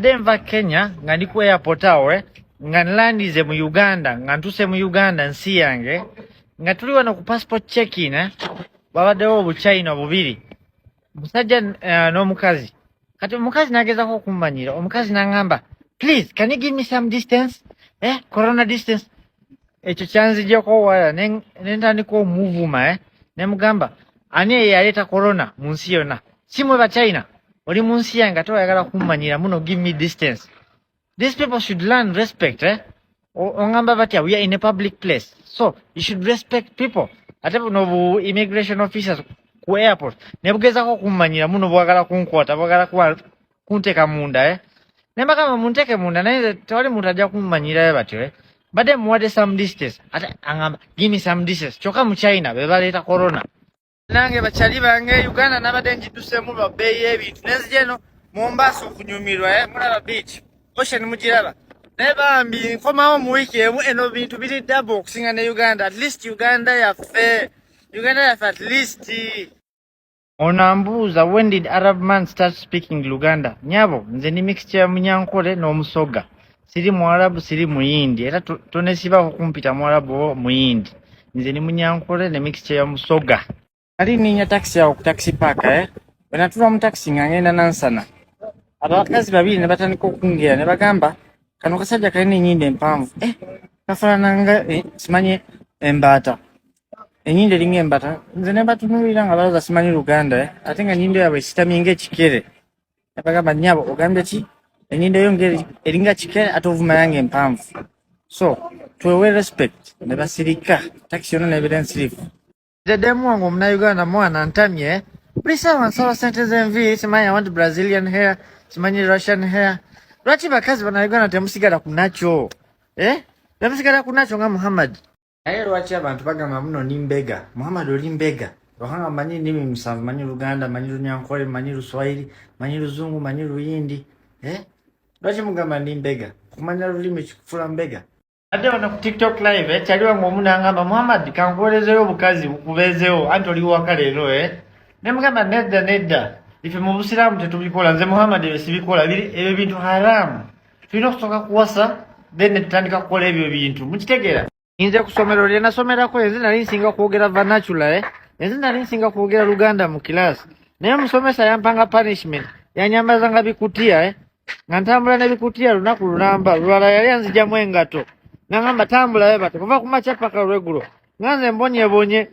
Denva Kenya nga ndi ku airport awo nga nlandize mu Uganda nga ntuse mu Uganda nsi yange nga tuli wano ku passport check-in babaddewo obuchina bubiri musajja n'omukazi kati omukazi nagezako okummanyira omukazi n'angamba please can you give me some distance corona distance ekyo kyanzijjako wala nentandika omuvuma ne mugamba ani eyaleeta corona mu nsi yonna si mwe bachina oli mu nsi yange ate oyagala kummanyira muno give me distance. These people should learn respect ongamba batya we are in a public place so you should respect people ate buno bu immigration officers ku airport ne bugezako kummanyira muno bwagala kunkwata bwagala kunteka munda nembagamba munteke munda naye tewali muntu ajja kummanyirayo batyo badde muwadde some distance ate angamba give me some distance kyokka mu China be baleeta corona. Nange bachali bange Uganda nabadde njiddusemu lwa bbeeyi y'ebintu nenzija eno Mombasa okunyumirwa mulaba beach ocean mugiraba naye bambi nkomawo mu wiiki emu eno bintu biri double okusinga ne Uganda at least Uganda yaffe at least. Ono ambuuza when did Arab man start speaking Luganda? Nyabo nze ni mixture ya Munyankole n'Omusoga siri Mwarabu siri Muyindi era tonesibako kumpita Mwarabu o Muyindi nze ni Munyankole ne mixture ya Musoga. Ali ninya taxi ya ku taxi park bwe natuula mu taxi nga ngenda Nansana abakazi babiri ne batandika okungera ne bagamba kano kasajja kalina ennyinda empanvu kafaananga simanye embaata ennyinda eringa embaata nze ne batunuulira nga balooza simanyi Luganda ate nga nnyindo yaabwe esitamye ng'ekikere ne bagamba nnyabo ogambye ki ennyinda yo eringa kikere ate ovuma yange empanvu so twewe respect ne basirika taxi yonna nebeera ensirifu. Demu wangu Omunayuganda mwana ntamye buli saawa nsaba ssente z'enviiri simanyi I want Brazilian hair simanyi Russian hair lwaki bakazi Bannayuganda temusigala ku nakyo temusigala ku nakyo nga Muhammad naye lwaki abantu bagamba muno ni mbega Muhammad oli mbega lwakanga manyi nnimi musanvu manyi Luganda manyi Lunyankole manyi Luswahili manyi Luzungu manyi Luyindi lwaki mugamba ni mbega kumanya lulimi kikufuula mbega. Ate wano ku TikTok live kyali wangu omu n'angamba Muhammad kankuwolezeyo obukazi bukubeezewo anti oli waka leero ne mugamba nedda ife mu Busiraamu tetubikola nze Muhammad ebyo sibikola ebyo bintu haramu tulina okusooka kuwasa then ne tutandika kukola ebyo bintu mukitegeera. Nze ku ssomero lye nasomerako enze nali nsinga kwogera vernacular enze nali nsinga kwogera Luganda mu kilaasi naye omusomesa yampanga punishment yanyambazanga bikutiya nga ntambula ne bikutiya lunaku lulamba lulala yali anzijamu engato ngamba tambula bate kuva kumakya paka lwegulo nga nze mbonyebonye